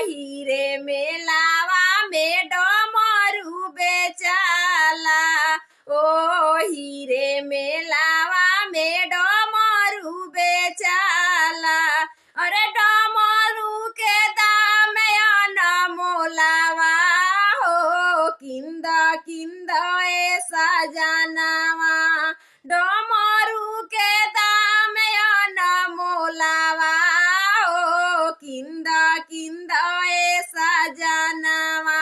हीरे मेलावा में डमरू बेचाला। ओ हीरे मेलावा में डमरू बेचाला। अरे डमरू के दाम अनमोलावा हो, किंद किंद ए सजनावा। डमरू के दाम अनमोलावा हो, किंद किंद ए सजनावा।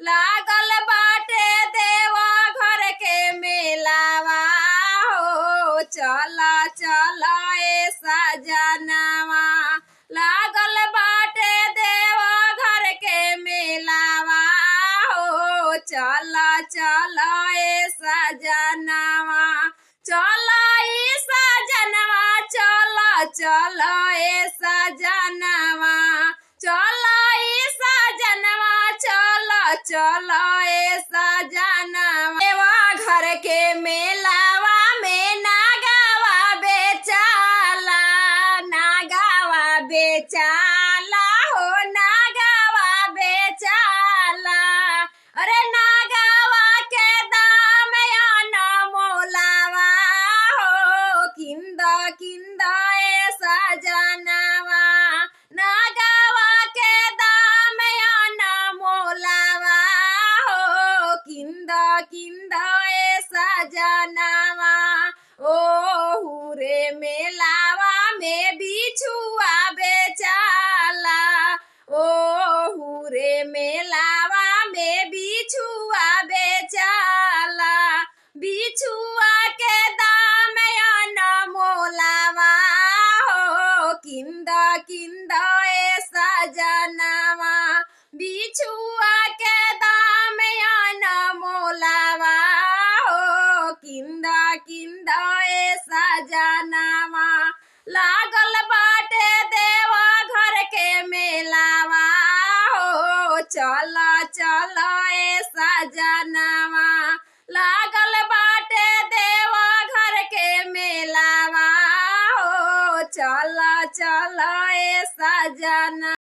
लागल बाटे देव घर के मेलावा हो, चल चल ए सजनावा। लागल बाटे देव घर के मेलावा हो, चल चल ए सजनावा। चल ए सजनावा, चल चल ए सजनावा। चल ए सजनावा, चल चल ए सजनावा। देवा घर के मेलावा में नागावा बेचाला। नागावा बेचाला हो, नागावा बेचाला। अरे नागावा के दाम अनमोलावा हो, किंद किंद ए सजनावा। नागावा के दाम अनमोलावा हो, किंद किंद ए सजनावा। ओ हुरे मेलावा में बिछुआ बेचाला। ओ हुरे मेलावा में बिछुआ बेचाला। बिछुआ के दाम अनमोलावा हो, किंद किंद ए सजनावा। बिछुआ के दाम अनमोलावा हो, किंद किंद ए सजनावा। लागल बाटे देव घर के मेलावा हो, चल चल ए सजनावा। लागल बाटे देव घर के मेलावा हो, चल चल ए सजना।